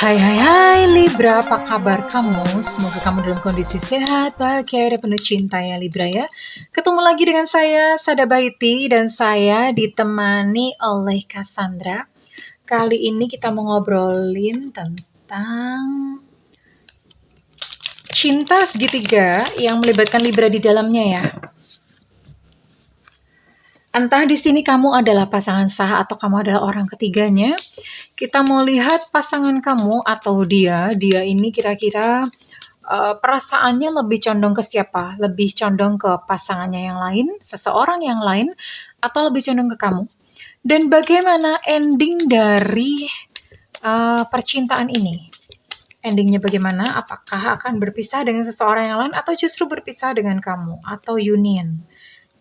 Hai hai hai Libra, apa kabar kamu? Semoga kamu dalam kondisi sehat, bahagia, dan penuh cinta ya Libra ya. Ketemu lagi dengan saya, Sada Baiti, dan saya ditemani oleh Cassandra. Kali ini kita mau ngobrolin tentang cinta segitiga yang melibatkan Libra di dalamnya ya. Entah di sini kamu adalah pasangan sah atau kamu adalah orang ketiganya. Kita mau lihat pasangan kamu atau dia ini kira-kira perasaannya lebih condong ke siapa? Lebih condong ke pasangannya yang lain, seseorang yang lain, atau lebih condong ke kamu? Dan bagaimana ending dari percintaan ini? Endingnya bagaimana? Apakah akan berpisah dengan seseorang yang lain atau justru berpisah dengan kamu atau union?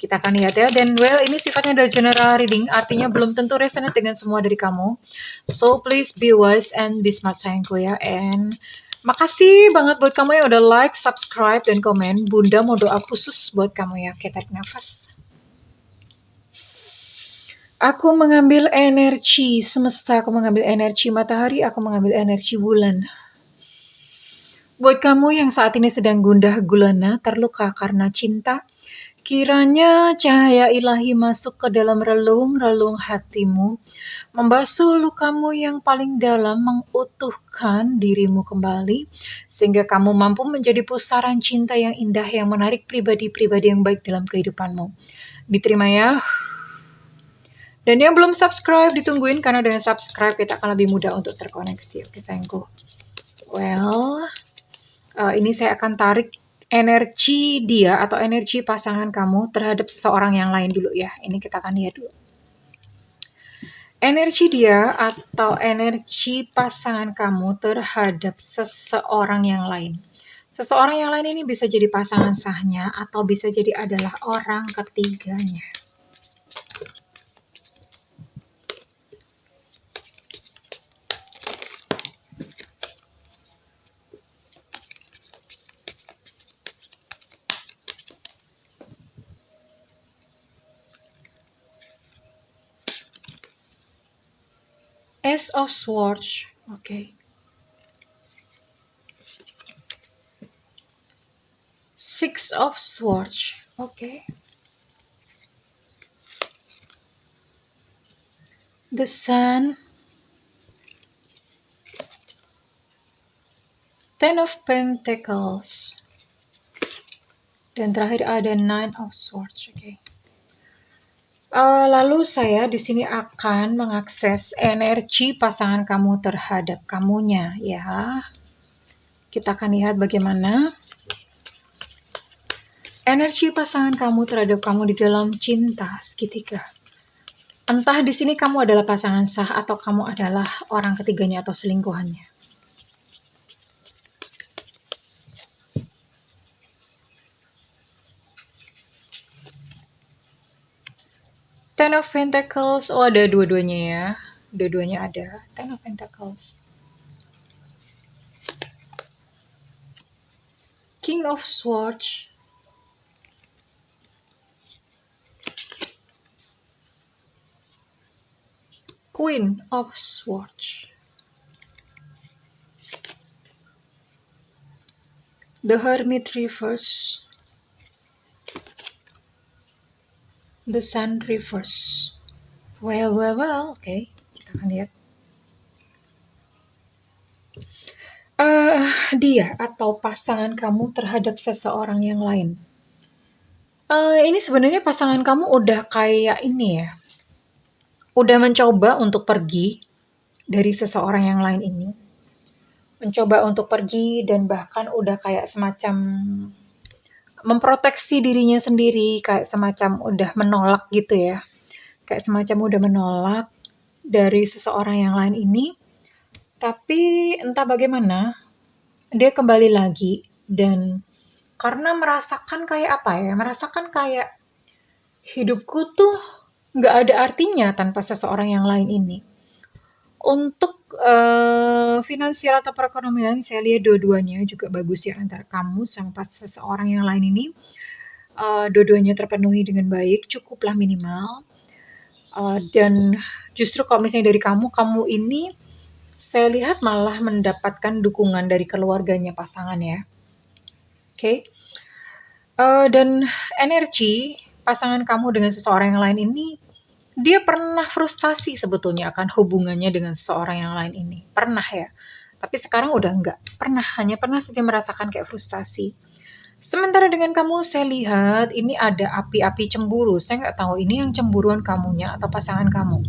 Kita akan lihat ya. Dan ini sifatnya dari general reading, artinya belum tentu resonate dengan semua dari kamu. So please be wise and be smart sayangku ya. And makasih banget buat kamu yang udah like, subscribe, dan komen. Bunda mau doa khusus buat kamu ya. Oke, tarik nafas. Aku mengambil energi semesta, aku mengambil energi matahari, aku mengambil energi bulan. Buat kamu yang saat ini sedang gundah gulana, terluka karena cinta, kiranya cahaya ilahi masuk ke dalam relung-relung hatimu, membasuh lukamu yang paling dalam, mengutuhkan dirimu kembali, sehingga kamu mampu menjadi pusaran cinta yang indah, yang menarik pribadi-pribadi yang baik dalam kehidupanmu. Diterima ya. Dan yang belum subscribe, ditungguin, karena dengan subscribe kita akan lebih mudah untuk terkoneksi. Oke sayangku. Ini saya akan tarik energi dia atau energi pasangan kamu terhadap seseorang yang lain dulu ya. Ini kita akan lihat dulu. Energi dia atau energi pasangan kamu terhadap seseorang yang lain. Seseorang yang lain ini bisa jadi pasangan sahnya atau bisa jadi adalah orang ketiganya. Ace of Swords, okay. Six of Swords, okay. The Sun, Ten of Pentacles, dan terakhir ada Nine of Swords, okay. Lalu saya di sini akan mengakses energi pasangan kamu terhadap kamunya ya. Kita akan lihat bagaimana energi pasangan kamu terhadap kamu di dalam cinta segitiga. Entah di sini kamu adalah pasangan sah atau kamu adalah orang ketiganya atau selingkuhannya. Ten of Pentacles, oh ada dua-duanya ya. Dua-duanya ada. Ten of Pentacles. King of Swords. Queen of Swords. The Hermit reverse. The Sun reverse. Well, okay. Kita akan lihat. Dia atau pasangan kamu terhadap seseorang yang lain. Ini sebenarnya pasangan kamu udah kayak ini ya. Udah mencoba untuk pergi dari seseorang yang lain ini. Mencoba untuk pergi dan bahkan udah kayak semacam memproteksi dirinya sendiri, kayak semacam udah menolak gitu ya. Kayak semacam udah menolak dari seseorang yang lain ini. Tapi entah bagaimana, dia kembali lagi dan karena merasakan kayak apa ya, merasakan kayak hidupku tuh nggak ada artinya tanpa seseorang yang lain ini. Untuk finansial atau perekonomian, saya lihat dua-duanya juga bagus ya antara kamu sama seseorang yang lain ini. Dua-duanya terpenuhi dengan baik, cukuplah minimal. Dan justru kalau misalnya dari kamu ini Saya lihat malah mendapatkan dukungan dari keluarganya pasangan ya. Oke. Dan energi pasangan kamu dengan seseorang yang lain ini, dia pernah frustasi sebetulnya akan hubungannya dengan seseorang yang lain ini. Pernah ya. Tapi sekarang udah enggak. Hanya pernah saja merasakan kayak frustasi. Sementara dengan kamu, saya lihat ini ada api-api cemburu. Saya nggak tahu ini yang cemburuan kamunya atau pasangan kamu.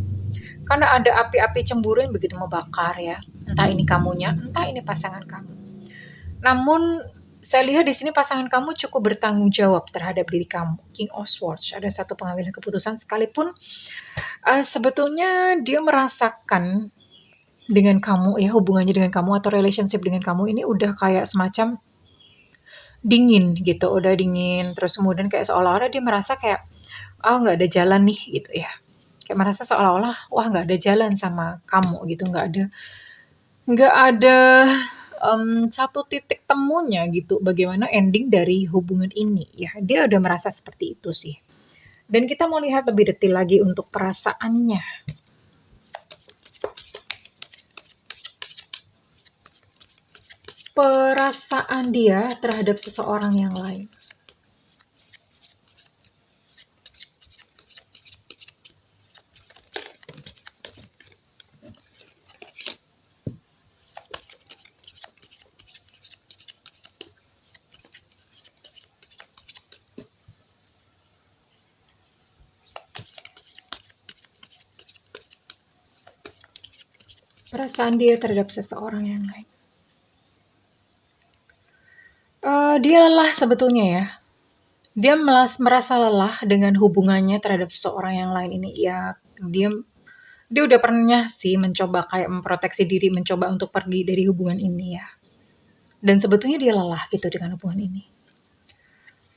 Karena ada api-api cemburu yang begitu membakar ya. Entah ini kamunya, entah ini pasangan kamu. Namun saya lihat di sini pasangan kamu cukup bertanggung jawab terhadap diri kamu. King of Swords, ada satu pengambilan keputusan sekalipun sebetulnya dia merasakan dengan kamu ya, hubungannya dengan kamu atau relationship dengan kamu ini udah kayak semacam dingin gitu, udah dingin. Terus kemudian kayak seolah-olah dia merasa kayak, nggak ada jalan nih gitu ya. Kayak merasa seolah-olah, wah nggak ada jalan sama kamu gitu, nggak ada satu titik temunya gitu, bagaimana ending dari hubungan ini ya. Dia udah merasa seperti itu sih. Dan kita mau lihat lebih detail lagi untuk perasaannya. Perasaan dia terhadap seseorang yang lain. Perasaan dia terhadap seseorang yang lain. Dia lelah sebetulnya ya. Dia merasa lelah dengan hubungannya terhadap seseorang yang lain ini. Ya, dia udah pernah sih mencoba kayak memproteksi diri, mencoba untuk pergi dari hubungan ini ya. Dan sebetulnya dia lelah gitu dengan hubungan ini.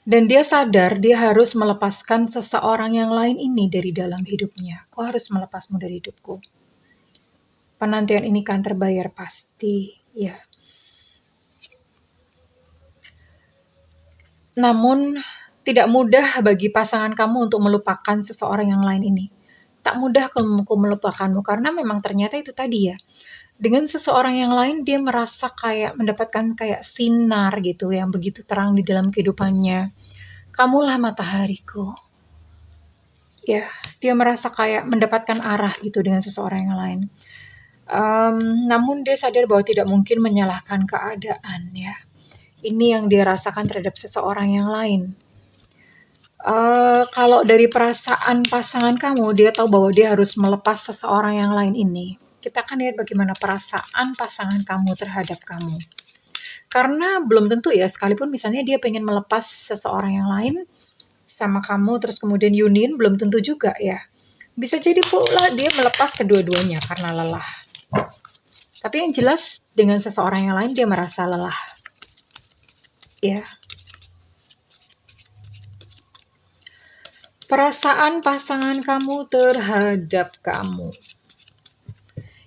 Dan dia sadar dia harus melepaskan seseorang yang lain ini dari dalam hidupnya. Aku harus melepasmu dari hidupku. Penantian ini kan terbayar pasti, ya. Namun, tidak mudah bagi pasangan kamu untuk melupakan seseorang yang lain ini. Tak mudah kalau aku melupakanmu, karena memang ternyata itu tadi ya. Dengan seseorang yang lain, dia merasa kayak mendapatkan kayak sinar gitu, yang begitu terang di dalam kehidupannya. Kamulah matahariku. Ya, dia merasa kayak mendapatkan arah gitu dengan seseorang yang lain. Namun dia sadar bahwa tidak mungkin menyalahkan keadaan ya. Ini yang dia rasakan terhadap seseorang yang lain. Kalau dari perasaan pasangan kamu, dia tahu bahwa dia harus melepas seseorang yang lain ini. Kita akan lihat bagaimana perasaan pasangan kamu terhadap kamu. Karena belum tentu ya, sekalipun misalnya dia pengen melepas seseorang yang lain sama kamu, terus kemudian union, belum tentu juga ya. Bisa jadi pula dia melepas kedua-duanya karena lelah. Tapi yang jelas dengan seseorang yang lain dia merasa lelah. Ya. Perasaan pasangan kamu terhadap kamu.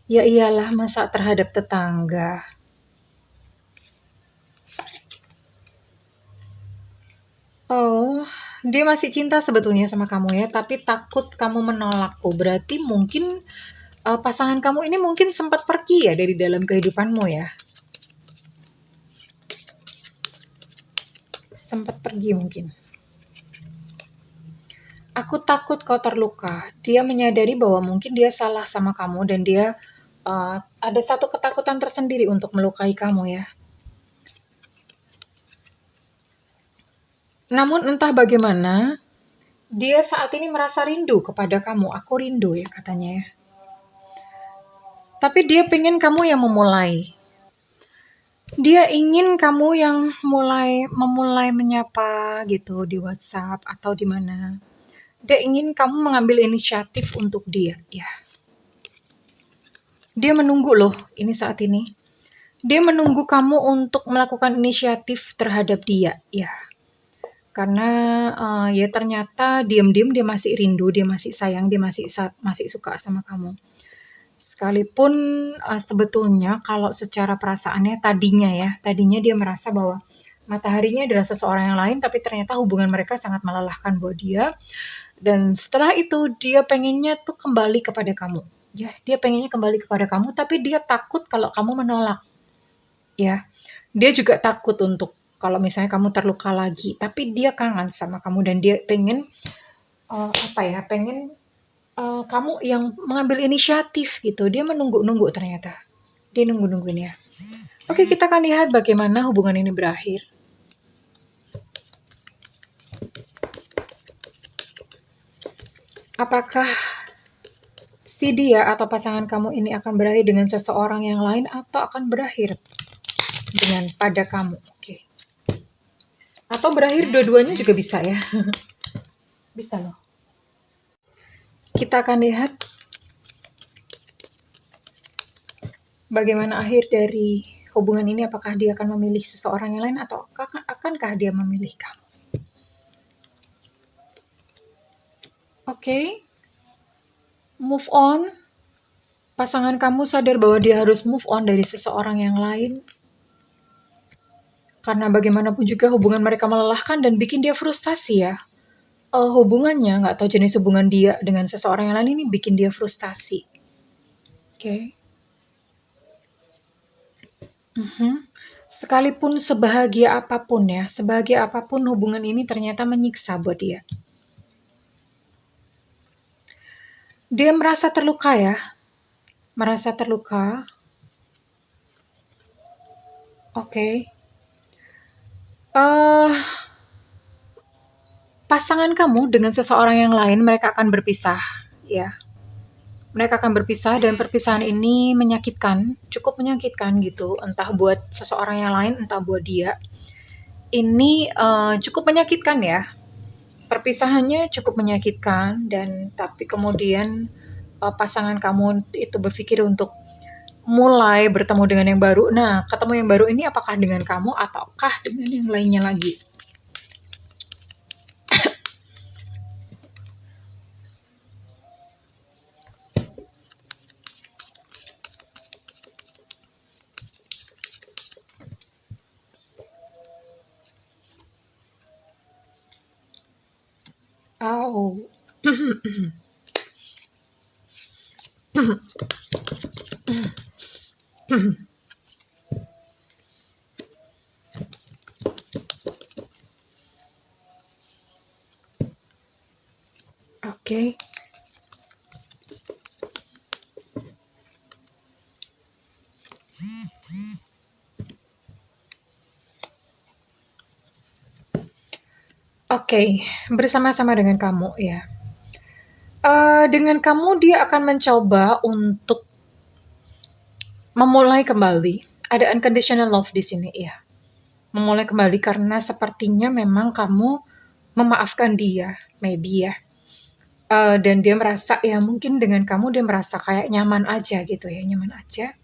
Ya iyalah, masa terhadap tetangga. Oh, dia masih cinta sebetulnya sama kamu ya, tapi takut kamu menolakku. Berarti mungkin pasangan kamu ini mungkin sempat pergi ya dari dalam kehidupanmu ya. Sempat pergi mungkin. Aku takut kau terluka. Dia menyadari bahwa mungkin dia salah sama kamu dan dia ada satu ketakutan tersendiri untuk melukai kamu ya. Namun entah bagaimana, dia saat ini merasa rindu kepada kamu. Aku rindu ya katanya ya. Tapi dia pengen kamu yang memulai. Dia ingin kamu yang memulai menyapa gitu di WhatsApp atau di mana. Dia ingin kamu mengambil inisiatif untuk dia, ya. Dia menunggu loh, ini saat ini. Dia menunggu kamu untuk melakukan inisiatif terhadap dia, ya. Karena ya ternyata diam-diam dia masih rindu, dia masih sayang, dia masih suka sama kamu. Sekalipun sebetulnya kalau secara perasaannya tadinya dia merasa bahwa mataharinya adalah seseorang yang lain, tapi ternyata hubungan mereka sangat melelahkan buat dia. Dan setelah itu dia pengennya tuh kembali kepada kamu. Ya, dia pengennya kembali kepada kamu, tapi dia takut kalau kamu menolak. Ya, dia juga takut untuk kalau misalnya kamu terluka lagi, tapi dia kangen sama kamu dan dia pengen pengen kamu yang mengambil inisiatif gitu. Dia menunggu-nunggu ternyata. Dia nunggu-nungguin ya. Oke, kita akan lihat bagaimana hubungan ini berakhir. Apakah si dia atau pasangan kamu ini akan berakhir dengan seseorang yang lain atau akan berakhir dengan pada kamu? Oke. Atau berakhir dua-duanya juga bisa ya. Bisa loh. Kita akan lihat bagaimana akhir dari hubungan ini, apakah dia akan memilih seseorang yang lain atau akankah dia memilih kamu. Oke. Move on. Pasangan kamu sadar bahwa dia harus move on dari seseorang yang lain. Karena bagaimanapun juga hubungan mereka melelahkan dan bikin dia frustasi ya. Hubungannya, nggak tahu jenis hubungan dia dengan seseorang yang lain ini bikin dia frustasi. Oke. Sekalipun sebahagia apapun hubungan ini ternyata menyiksa buat dia. Dia merasa terluka ya. Merasa terluka. Oke. Pasangan kamu dengan seseorang yang lain, mereka akan berpisah, ya. Mereka akan berpisah dan perpisahan ini menyakitkan, cukup menyakitkan gitu, entah buat seseorang yang lain, entah buat dia. Ini cukup menyakitkan ya. Perpisahannya cukup menyakitkan dan tapi kemudian pasangan kamu itu berpikir untuk mulai bertemu dengan yang baru. Nah, ketemu yang baru ini apakah dengan kamu ataukah dengan yang lainnya lagi? Oh. Oke. Oke, bersama-sama dengan kamu ya. Dengan kamu dia akan mencoba untuk memulai kembali. Ada unconditional love di sini ya. Memulai kembali karena sepertinya memang kamu memaafkan dia, maybe ya. Dan dia merasa ya mungkin dengan kamu dia merasa kayak nyaman aja gitu ya, nyaman aja.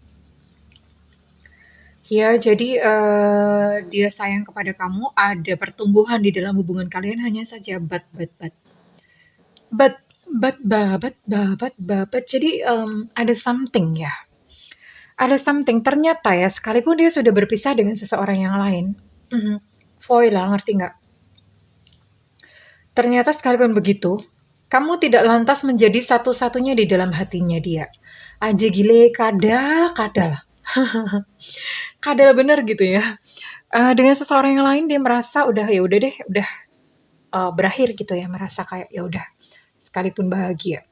Ya, jadi dia sayang kepada kamu, ada pertumbuhan di dalam hubungan kalian, hanya saja jadi ada something ya. Ada something, ternyata ya, sekalipun dia sudah berpisah dengan seseorang yang lain. Voila, ngerti nggak? Ternyata sekalipun begitu, kamu tidak lantas menjadi satu-satunya di dalam hatinya dia. Aja gile, kadal. Kadal bener gitu ya. Dengan seseorang yang lain dia merasa udah berakhir gitu ya, merasa kayak ya udah, sekalipun bahagia.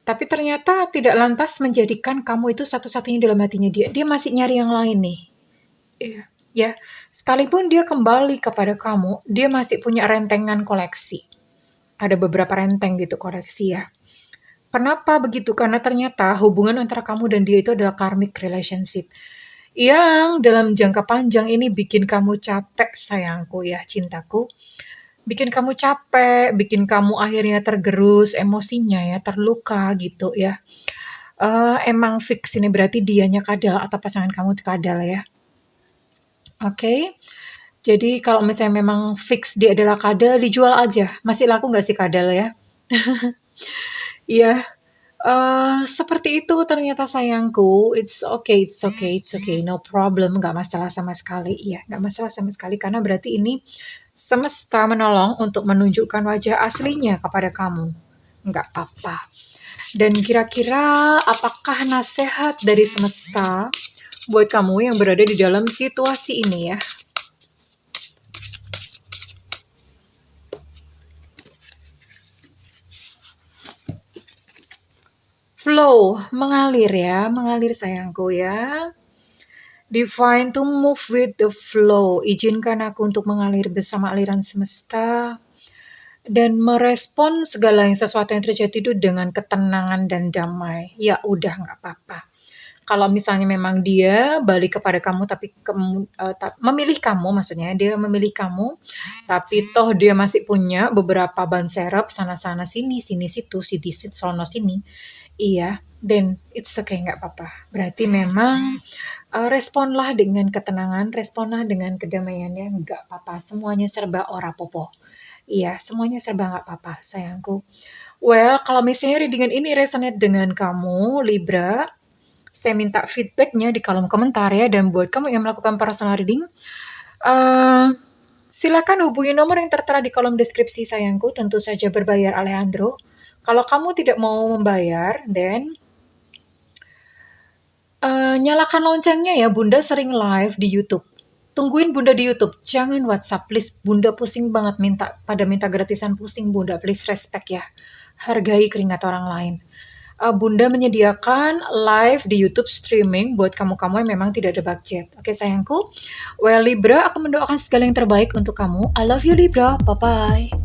Tapi ternyata tidak lantas menjadikan kamu itu satu-satunya dalam hatinya dia. Dia masih nyari yang lain nih. Iya, ya. Sekalipun dia kembali kepada kamu, dia masih punya rentengan koleksi. Ada beberapa renteng gitu koleksi ya. Kenapa begitu? Karena ternyata hubungan antara kamu dan dia itu adalah karmic relationship. Yang dalam jangka panjang ini bikin kamu capek sayangku ya, cintaku. Bikin kamu capek, bikin kamu akhirnya tergerus emosinya ya, terluka gitu ya. Emang fix ini berarti dianya kadal atau pasangan kamu kadal ya. Oke. Jadi kalau misalnya memang fix dia adalah kadal, dijual aja. Masih laku nggak sih kadal ya? Iya. Seperti itu ternyata sayangku. It's okay, no problem, nggak masalah sama sekali. Iya, nggak masalah sama sekali karena berarti ini semesta menolong untuk menunjukkan wajah aslinya kepada kamu. nggak apa-apa. Dan kira-kira apakah nasihat dari semesta buat kamu yang berada di dalam situasi ini ya? Flow, mengalir ya, mengalir sayangku ya. Divine to move with the flow. Izinkan aku untuk mengalir bersama aliran semesta dan merespon segala sesuatu yang terjadi itu dengan ketenangan dan damai. Ya udah nggak apa-apa. Kalau misalnya memang dia balik kepada kamu tapi memilih kamu, maksudnya dia memilih kamu, tapi toh dia masih punya beberapa ban serep sana-sana sini, sini situ, sini situ, sono sini. Iya, then it's okay, nggak apa-apa. Berarti memang responlah dengan ketenangan, responlah dengan kedamaian ya, nggak apa-apa. Semuanya serba ora popo. Iya, semuanya serba nggak apa-apa, sayangku. Well, kalau misalnya readingan ini resonate dengan kamu, Libra, saya minta feedbacknya di kolom komentar ya. Dan buat kamu yang melakukan personal reading, silakan hubungi nomor yang tertera di kolom deskripsi sayangku. Tentu saja berbayar Alejandro. Kalau kamu tidak mau membayar, then nyalakan loncengnya ya. Bunda sering live di YouTube. Tungguin Bunda di YouTube. Jangan WhatsApp, please. Bunda pusing banget minta gratisan, pusing Bunda. Please respect ya. Hargai keringat orang lain. Bunda menyediakan live di YouTube streaming buat kamu-kamu yang memang tidak ada budget. Oke sayangku. Well Libra, aku mendoakan segala yang terbaik untuk kamu. I love you Libra. Bye-bye.